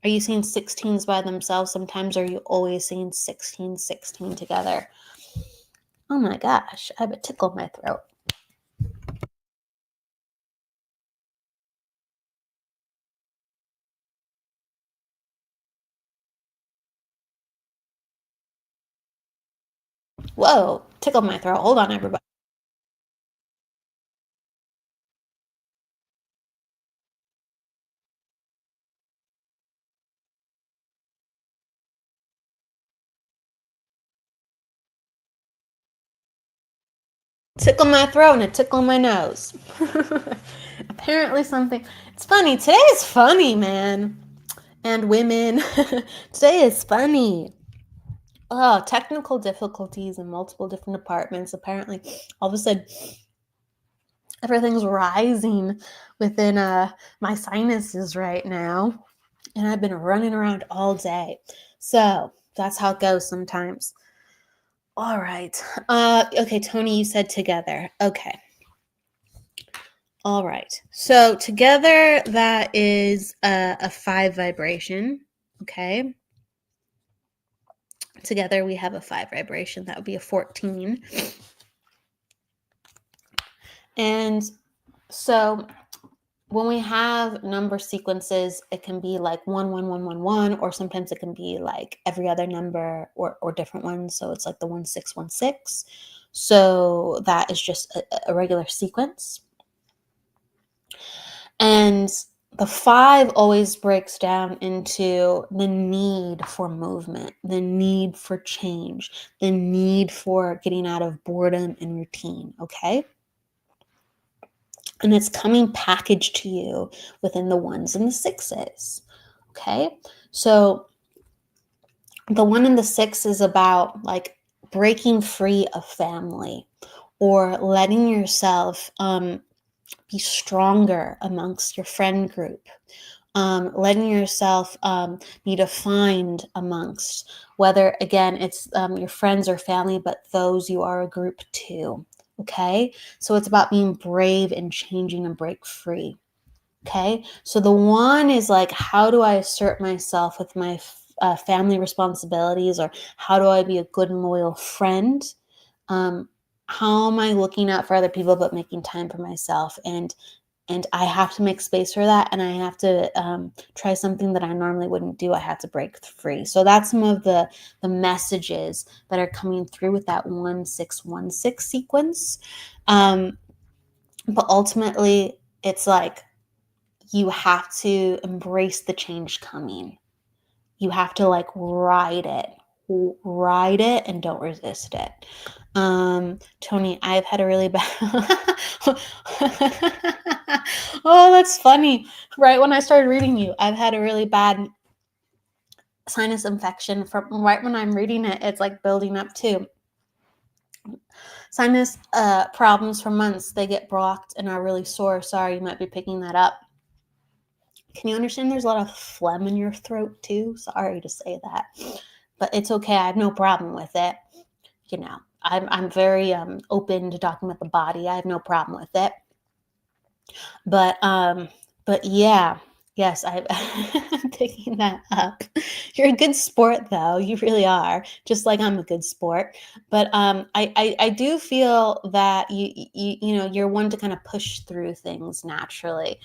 are you seeing 16s by themselves sometimes, or are you always seeing 16 together? Oh my gosh, I have a tickle in my throat. Whoa, tickle in my throat. Hold on, everybody. Tickle my throat and a tickle in my nose. Apparently something. It's funny. Today is funny, man. And women. Today is funny. Oh, technical difficulties in multiple different departments. Apparently, all of a sudden, everything's rising within my sinuses right now. And I've been running around all day. So that's how it goes sometimes. All right. Okay, Tony, you said together. Okay. All right. So together, that is a 5 vibration. Okay. Together, we have a 5 vibration. That would be a 14. And so when we have number sequences, it can be like 11111, or sometimes it can be like every other number or different ones. So it's like the 1616. So that is just a regular sequence. And the 5 always breaks down into the need for movement, the need for change, the need for getting out of boredom and routine. Okay. And it's coming packaged to you within the 1s and the 6s. Okay. So the 1 and the 6 is about like breaking free of family, or letting yourself be stronger amongst your friend group, letting yourself be defined amongst, whether again it's your friends or family, but those you are a group to. Okay, so it's about being brave and changing and break free. Okay, so the 1 is like, how do I assert myself with my family responsibilities, or how do I be a good and loyal friend? How am I looking out for other people but making time for myself? And I have to make space for that, and I have to try something that I normally wouldn't do. I have to break free. So that's some of the messages that are coming through with that 1616 sequence. But ultimately, it's like you have to embrace the change coming. You have to like ride it, and don't resist it. Tony, I've had a really bad. Oh, that's funny. Right when I started reading you, I've had a really bad sinus infection from right when I'm reading it. It's like building up too. Sinus problems for months. They get blocked and are really sore. Sorry, you might be picking that up. Can you understand there's a lot of phlegm in your throat too? Sorry to say that, but it's okay. I have no problem with it. You know, I'm very open to talking about the body. I have no problem with it. But yeah, Yes, I'm picking that up. You're a good sport, though. You really are, just like I'm a good sport. But I do feel that you're one to kind of push through things naturally.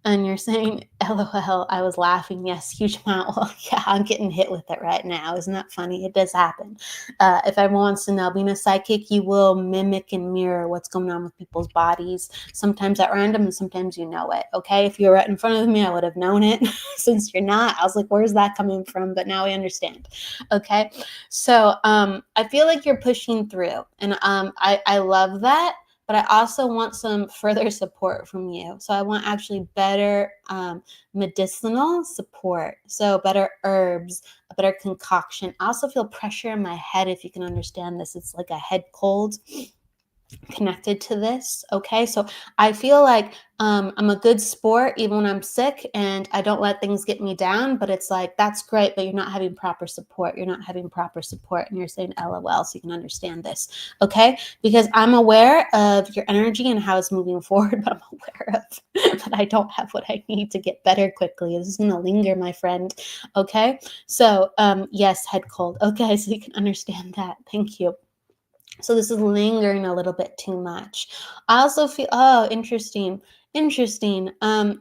And you're saying, LOL, I was laughing. Yes, huge amount. Well, yeah, I'm getting hit with it right now. Isn't that funny? It does happen. If everyone wants to know, being a psychic, you will mimic and mirror what's going on with people's bodies, sometimes at random and sometimes you know it. Okay. If you were right in front of me, I would have known it. Since you're not, I was like, where's that coming from? But now we understand. Okay. So I feel like you're pushing through, and I love that, but I also want some further support from you. So I want actually better medicinal support. So better herbs, a better concoction. I also feel pressure in my head, if you can understand this. It's like a head cold connected to this. Okay. So I feel like I'm a good sport even when I'm sick, and I don't let things get me down, but it's like, that's great, but you're not having proper support. You're not having proper support. And you're saying LOL, so you can understand this. Okay. Because I'm aware of your energy and how it's moving forward, but I'm aware of that I don't have what I need to get better quickly. This is going to linger, my friend. Okay. So yes, head cold. Okay. So you can understand that. Thank you. So this is lingering a little bit too much. I also feel, oh, interesting. Interesting.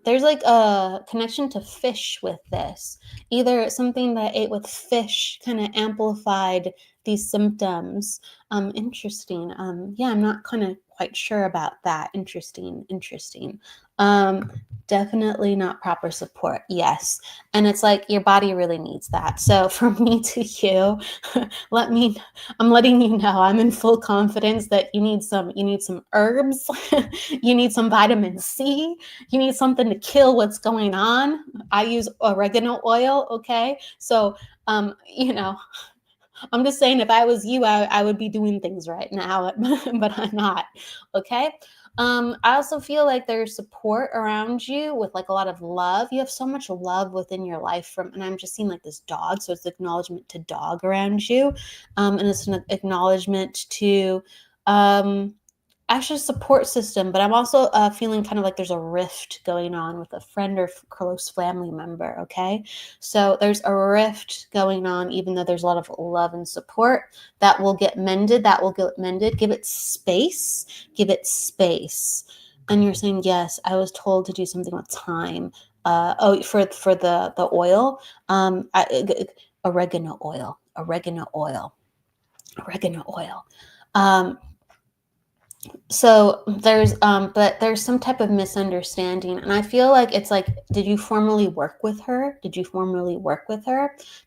There's like a connection to fish with this. Either something that I ate with fish kind of amplified these symptoms. Interesting. Yeah, I'm not kind of quite sure about that. Interesting. Interesting. Definitely not proper support. Yes. And it's like your body really needs that. So from me to you, I'm letting you know I'm in full confidence that you need some herbs, you need some vitamin C, you need something to kill what's going on. I use oregano oil, okay? So I'm just saying, if I was you, I would be doing things right now, but I'm not, okay? I also feel like there's support around you with like a lot of love. You have so much love within your life and I'm just seeing like this dog. So it's acknowledgement to dog around you. And it's an acknowledgement to, actually support system, but I'm also feeling kind of like there's a rift going on with a friend or close family member. Okay. So there's a rift going on, even though there's a lot of love and support that will get mended, give it space, give it space. And you're saying, yes, I was told to do something with time. For the oil, oregano oil, oregano oil, oregano oil. So but there's some type of misunderstanding, and I feel like it's like, did you formally work with her?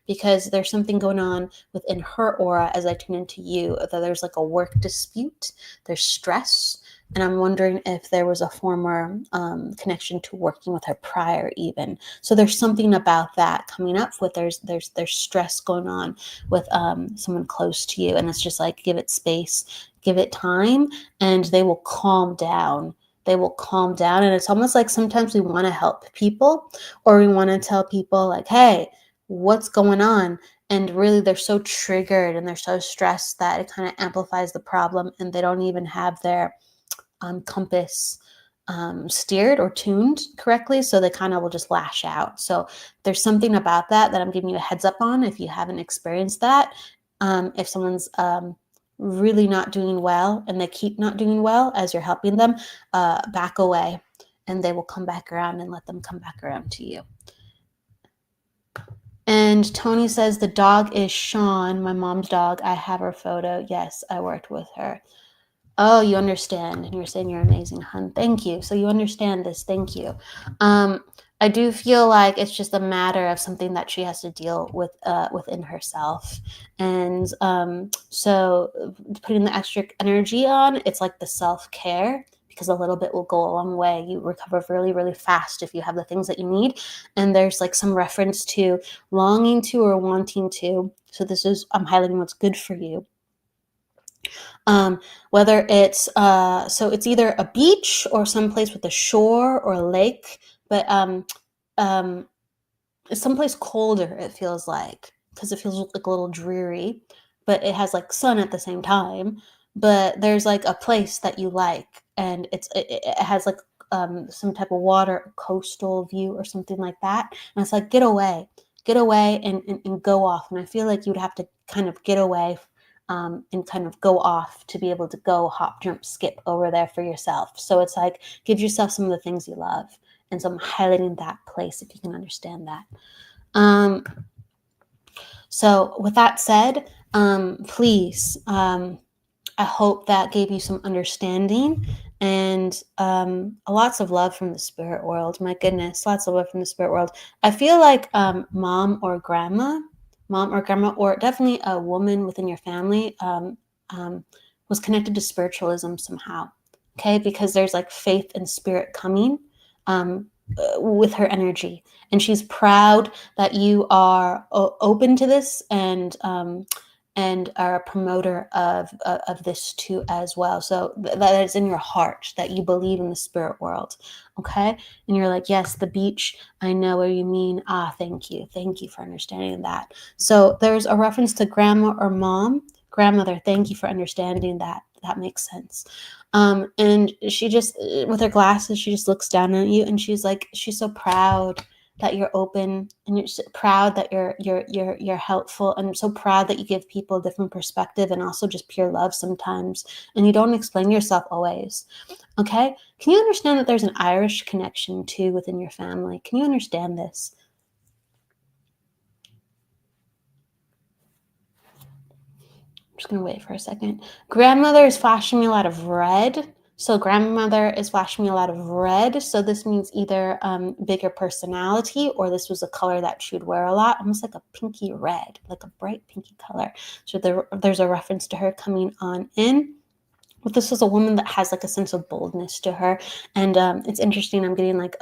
Because there's something going on within her aura as I tune into you, that there's like a work dispute, there's stress, and I'm wondering if there was a former connection to working with her prior even. So there's something about that coming up with there's stress going on with someone close to you, and it's just like, give it space, give it time, and they will calm down. And it's almost like sometimes we want to help people, or we want to tell people like, hey, what's going on? And really they're so triggered and they're so stressed that it kind of amplifies the problem, and they don't even have their compass steered or tuned correctly, so they kind of will just lash out. So there's something about that I'm giving you a heads up on if you haven't experienced that. If someone's really not doing well and they keep not doing well as you're helping them, back away, and they will come back around, and let them come back around to you. And Tony says the dog is Sean, my mom's dog. I have her photo. Yes, I worked with her. Oh, you understand. And you're saying you're amazing, hun. Thank you. So you understand this. Thank you. I do feel like it's just a matter of something that she has to deal with within herself. And so putting the extra energy on, it's like the self-care, because a little bit will go a long way. You recover really, really fast if you have the things that you need. And there's like some reference to longing to or wanting to. So I'm highlighting what's good for you. Whether it's so it's either a beach or someplace with a shore or a lake, but someplace colder, it feels like, because it feels like a little dreary, but it has like sun at the same time. But there's like a place that you like, and it has like some type of water, coastal view or something like that. And it's like, get away and go off. And I feel like you'd have to kind of get away and kind of go off to be able to go hop, jump, skip over there for yourself. So it's like, give yourself some of the things you love. And so I'm highlighting that place if you can understand that. So with that said, please, I hope that gave you some understanding and lots of love from the spirit world. My goodness, lots of love from the spirit world. I feel like mom or grandma, or definitely a woman within your family was connected to spiritualism somehow. Okay, because there's like faith and spirit coming with her energy, and she's proud that you are open to this and are a promoter of this too as well. So that is in your heart, that you believe in the spirit world. Okay, and you're like, yes, the beach, I know what you mean. Thank you for understanding that. So there's a reference to grandma or mom, grandmother. Thank you for understanding that. That makes sense. And she just, with her glasses, she just looks down at you and she's like, she's so proud that you're open, and you're so proud that you're helpful, and so proud that you give people a different perspective and also just pure love sometimes, and you don't explain yourself always. Okay, can you understand that there's an Irish connection too within your family? Can you understand this? I'm just gonna wait for a second. Grandmother is flashing me a lot of red. So grandmother is flashing me a lot of red. So this means either bigger personality, or this was a color that she would wear a lot, almost like a pinky red, like a bright pinky color. So there's a reference to her coming on in. But this was a woman that has like a sense of boldness to her. And it's interesting, I'm getting like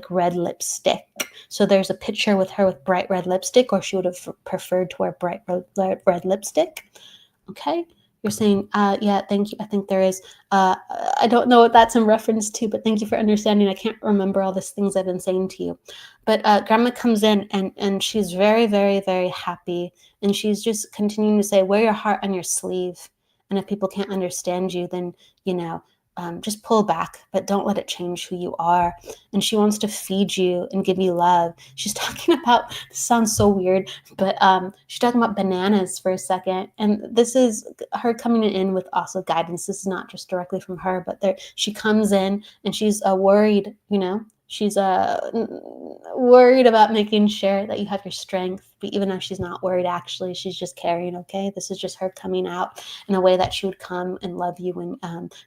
red lipstick. So there's a picture with her with bright red lipstick, or she would have preferred to wear bright red lipstick. Okay, you're saying, yeah, thank you. I think there is. I don't know what that's in reference to, but thank you for understanding. I can't remember all these things I've been saying to you. But grandma comes in and she's very, very, very happy. And she's just continuing to say, wear your heart on your sleeve. And if people can't understand you, then, just pull back, but don't let it change who you are. And she wants to feed you and give you love. She's talking about, this sounds so weird, but she's talking about bananas for a second. And this is her coming in with also guidance. This is not just directly from her, but she comes in and she's worried, she's worried about making sure that you have your strength. But even though she's not worried, actually, she's just carrying. Okay, this is just her coming out in a way that she would come and love you when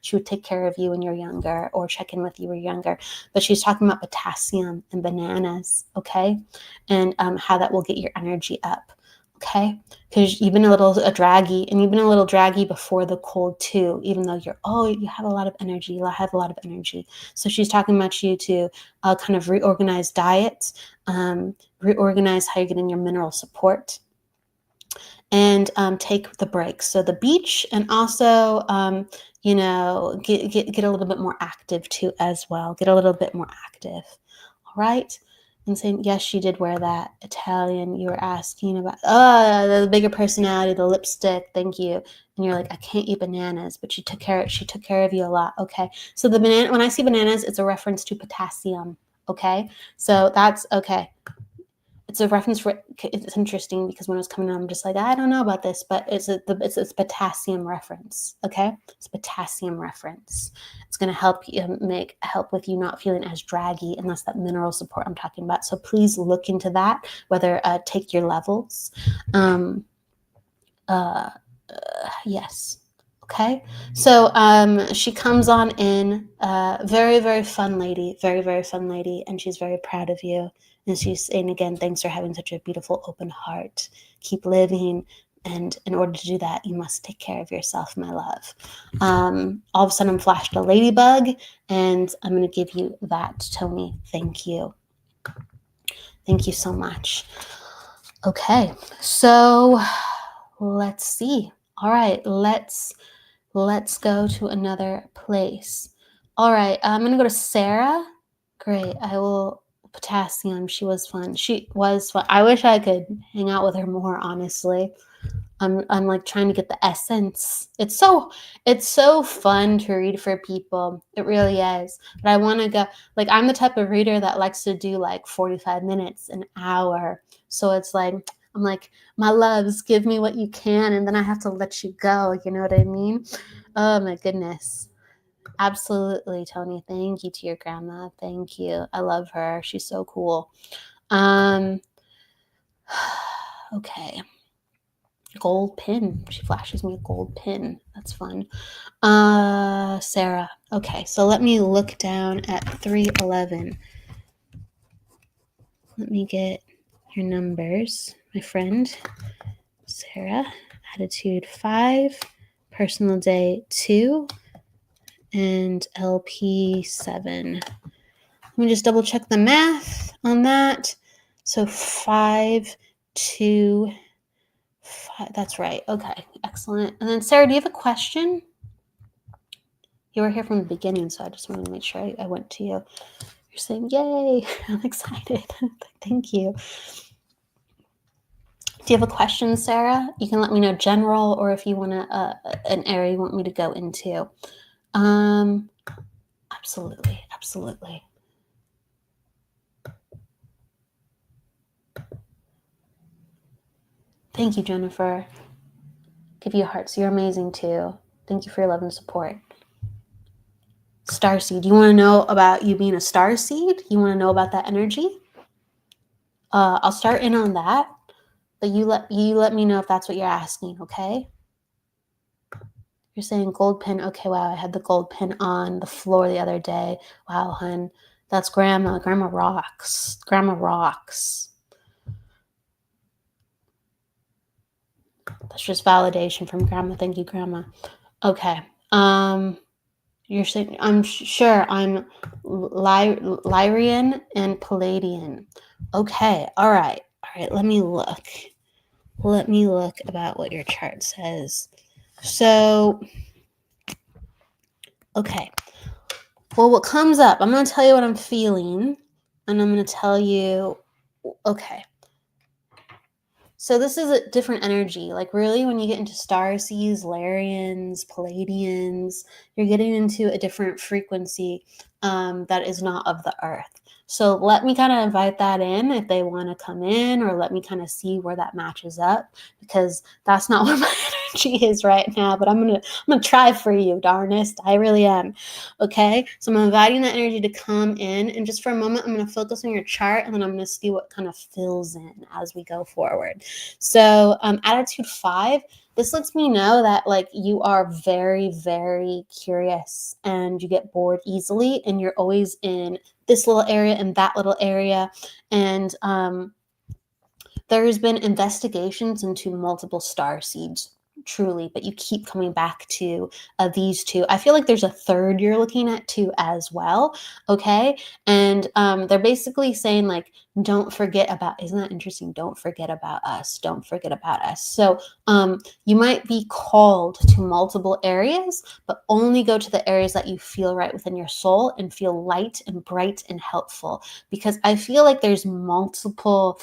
she would take care of you when you're younger, or check in with you when you're younger. But she's talking about potassium and bananas, okay, and how that will get your energy up. Okay, because you've been a little draggy, and you've been a little draggy before the cold too, even though you have a lot of energy, So she's talking about you to kind of reorganize diets, reorganize how you're getting your mineral support, and take the breaks. So the beach, and also, get a little bit more active too as well. Get a little bit more active. All right. And saying, yes, she did wear that Italian. You were asking about, the bigger personality, the lipstick. Thank you. And you're like, I can't eat bananas, but she took care of you a lot. Okay. So the banana, when I see bananas, it's a reference to potassium. Okay. So that's okay. It's a reference for, it's interesting because when I was coming on, I'm just like, I don't know about this, but it's potassium reference. Okay. It's potassium reference. It's going to help with you not feeling as draggy, and that's that mineral support I'm talking about. So please look into that, whether take your levels. Yes. Okay. So she comes on in, very, very fun lady, very, very fun lady. And she's very proud of you. And she's saying again, thanks for having such a beautiful, open heart. Keep living. And in order to do that, you must take care of yourself, my love. All of a sudden, I'm flashed a ladybug, and I'm going to give you that, Tony. Thank you. Thank you so much. Okay. So let's see. All right. Let's go to another place. All right. I'm going to go to Sarah. Great. I will. Potassium. She was fun. I wish I could hang out with her more, honestly. I'm like trying to get the essence. It's so fun to read for people. It really is. But I want to go, like, I'm the type of reader that likes to do like 45 minutes, an hour. So it's like, I'm like, my loves, give me what you can, and then I have to let you go. You know what I mean? Oh my goodness. Absolutely, Tony. Thank you to your grandma. Thank you. I love her. She's so cool. Okay. Gold pin. She flashes me a gold pin. That's fun. Sarah. Okay, so let me look down at 311. Let me get your numbers, my friend. Sarah. Attitude 5. Personal day 2. And LP 7. Let me just double check the math on that. So 5, 2, 5. That's right. Okay, excellent. And then Sarah, do you have a question? You were here from the beginning, so I just wanted to make sure I went to you. You're saying, yay, I'm excited. Thank you. Do you have a question, Sarah? You can let me know general, or if you want an area you want me to go into. Absolutely, absolutely. Thank you, Jennifer. Give you hearts. You're amazing too. Thank you for your love and support. Starseed. You want to know about you being a starseed? You want to know about that energy? I'll start in on that, but you let me know if that's what you're asking, okay? You're saying gold pin. Okay, wow, I had the gold pin on the floor the other day. Wow, hun. That's grandma. Grandma rocks. Grandma rocks. That's just validation from grandma. Thank you, grandma. Okay. You're saying, I'm sure I'm Lyrian and Palladian. Okay. All right. Let me look. Let me look about what your chart says. So, okay. Well, what comes up, I'm going to tell you what I'm feeling, and I'm going to tell you, okay. So this is a different energy. Like really, when you get into starseeds, Larians, Palladians, you're getting into a different frequency that is not of the earth. So let me kind of invite that in if they want to come in, or let me kind of see where that matches up, because that's not where my energy is right now. But I'm gonna try for you, darnest. I really am. Okay, so I'm inviting that energy to come in, and just for a moment, I'm gonna focus on your chart, and then I'm gonna see what kind of fills in as we go forward. So attitude 5, this lets me know that like you are very, very curious and you get bored easily, and you're always in this little area and that little area. And there's been investigations into multiple star seeds, truly, but you keep coming back to these two. I feel like there's a third you're looking at too as well. Okay. And they're basically saying like, don't forget about, isn't that interesting? Don't forget about us. Don't forget about us. So you might be called to multiple areas, but only go to the areas that you feel right within your soul and feel light and bright and helpful, because I feel like there's multiple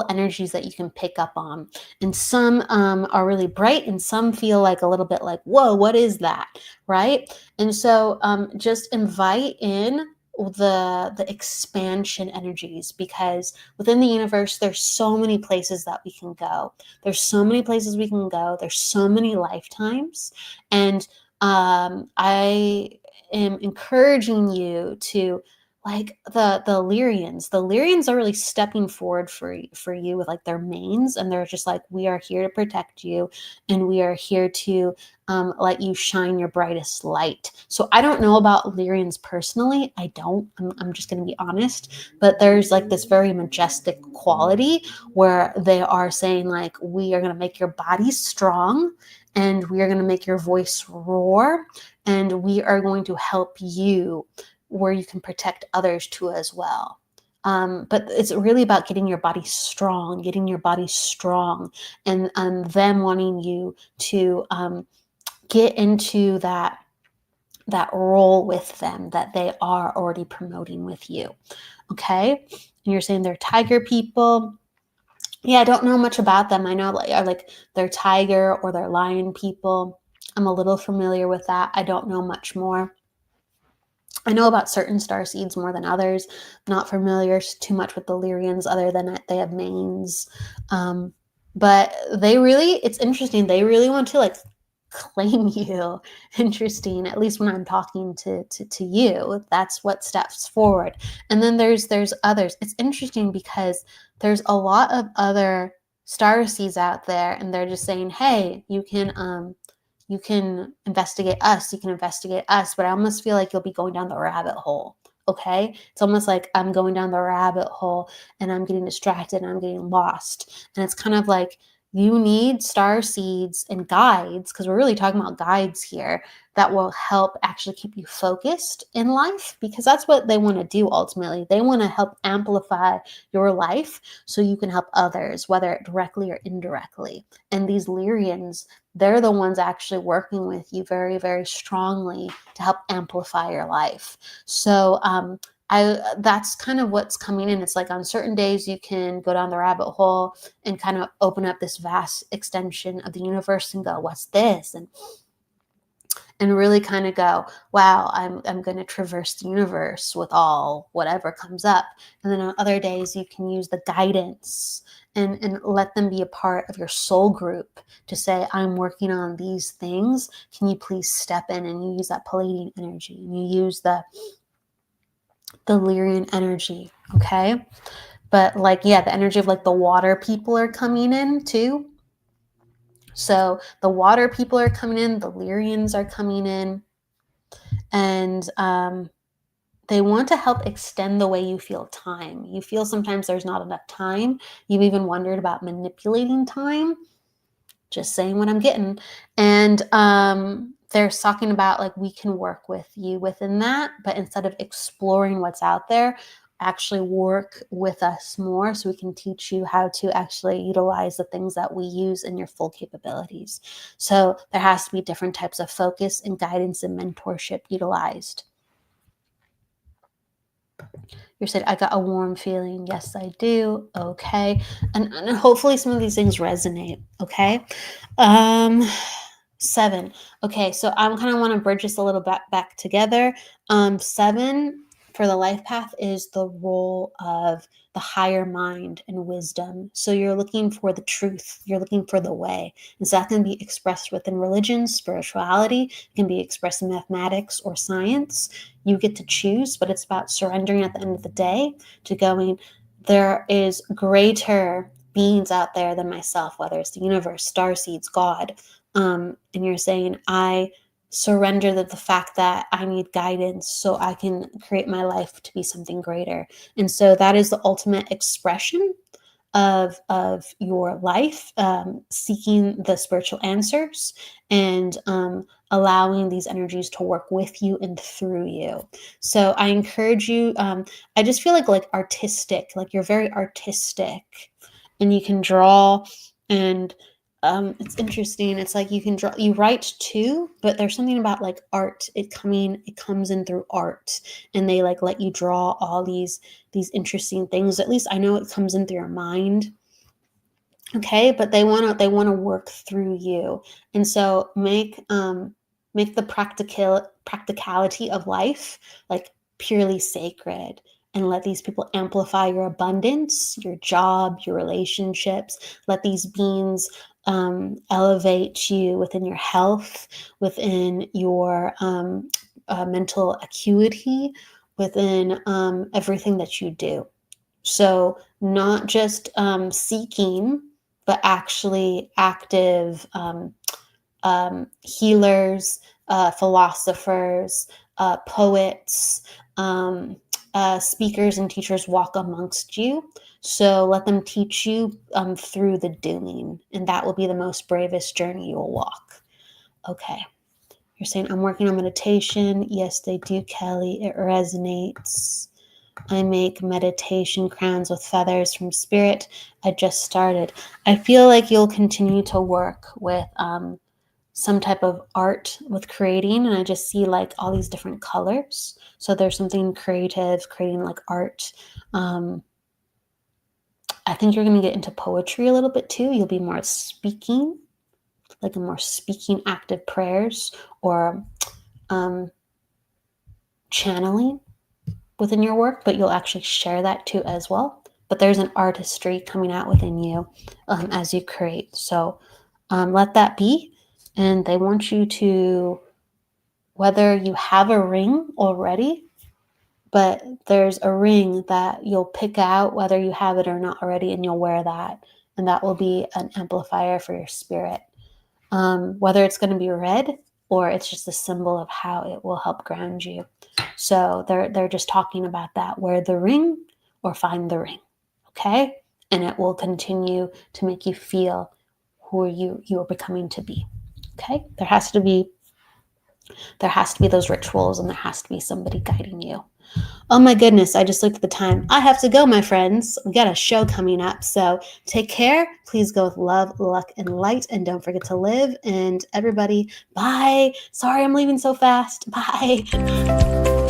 energies that you can pick up on, and some are really bright, and some feel like a little bit like, whoa, what is that, right? And so just invite in the expansion energies, because within the universe there's so many places that we can go. There's so many places we can go. There's so many lifetimes, and I am encouraging you to, like, the Lyrians are really stepping forward for you with like their mains, and they're just like, we are here to protect you, and we are here to let you shine your brightest light. So I don't know about Lyrians personally. I don't. I'm just going to be honest. But there's like this very majestic quality where they are saying like, we are going to make your body strong, and we are going to make your voice roar, and we are going to help you where you can protect others too as well. But it's really about getting your body strong, and them wanting you to get into that role with them that they are already promoting with you. Okay. And you're saying they're tiger people. Yeah, I don't know much about them. I know like they're tiger or they're lion people. I'm a little familiar with that. I don't know much more. I know about certain star seeds more than others. Not familiar too much with the Lyrians other than that they have manes. But it's interesting. They really want to like claim you. Interesting. At least when I'm talking to you, that's what steps forward. And then there's others. It's interesting because there's a lot of other star seeds out there, and they're just saying, hey, you can investigate us, but I almost feel like you'll be going down the rabbit hole. Okay. It's almost like I'm going down the rabbit hole and I'm getting distracted and I'm getting lost. And it's kind of like you need star seeds and guides, because we're really talking about guides here, that will help actually keep you focused in life, because that's what they want to do ultimately. They want to help amplify your life so you can help others, whether directly or indirectly. And these Lyrians, they're the ones actually working with you very, very strongly to help amplify your life. So that's kind of what's coming in. It's like on certain days you can go down the rabbit hole and kind of open up this vast extension of the universe and go, what's this? And really kind of go, wow, I'm going to traverse the universe with all whatever comes up. And then on other days you can use the guidance and let them be a part of your soul group to say, I'm working on these things. Can you please step in? And you use that Palladian energy, and you use the Lyrian energy. Okay. But like, yeah, the energy of like the water people are coming in too. So the water people are coming in, the Lyrians are coming in, and they want to help extend the way you feel time. You feel sometimes there's not enough time. You've even wondered about manipulating time. Just saying what I'm getting. And they're talking about like we can work with you within that, but instead of exploring what's out there, actually work with us more so we can teach you how to actually utilize the things that we use in your full capabilities. So there has to be different types of focus and guidance and mentorship utilized. You said, I got a warm feeling. Yes, I do. Okay. And hopefully some of these things resonate. Okay. 7. Okay. So I'm kind of want to bridge this a little bit back together. 7 for the life path is the role of the higher mind and wisdom. So you're looking for the truth. You're looking for the way. And so that can be expressed within religion, spirituality. It can be expressed in mathematics or science. You get to choose, but it's about surrendering at the end of the day to going, there is greater beings out there than myself, whether it's the universe, star seeds, God. And you're saying, I surrender the fact that I need guidance so I can create my life to be something greater. And so that is the ultimate expression of your life, seeking the spiritual answers and allowing these energies to work with you and through you. So I encourage you, I just feel like artistic, like you're very artistic and you can draw, and it's interesting. It's like you can draw, you write too, but there's something about like art. It comes in through art, and they like let you draw all these interesting things. At least I know it comes in through your mind. Okay, but they want to work through you, and so make the practicality of life like purely sacred, and let these people amplify your abundance, your job, your relationships. Let these beings elevate you within your health, within your mental acuity, within everything that you do. So not just seeking, but actually active healers, philosophers, poets, speakers and teachers walk amongst you. So let them teach you through the doing, and that will be the most bravest journey you will walk. Okay. You're saying, I'm working on meditation. Yes, they do, Kelly. It resonates. I make meditation crowns with feathers from spirit. I just started. I feel like you'll continue to work with some type of art with creating, and I just see like all these different colors. So there's something creative, creating like art. I think you're going to get into poetry a little bit too. You'll be more speaking, like a more speaking active prayers or channeling within your work, but you'll actually share that too as well. But there's an artistry coming out within you as you create. So let that be. And they want you to, whether you have a ring already, but there's a ring that you'll pick out whether you have it or not already, and you'll wear that. And that will be an amplifier for your spirit. Whether it's going to be red or it's just a symbol of how it will help ground you. So they're just talking about that. Wear the ring or find the ring. Okay? And it will continue to make you feel who you are becoming to be. Okay? There has to be those rituals, and there has to be somebody guiding you. Oh my goodness, I just looked at the time. I have to go, my friends. We got a show coming up. So take care. Please go with love, luck, and light. And don't forget to live. And everybody, bye. Sorry I'm leaving so fast. Bye.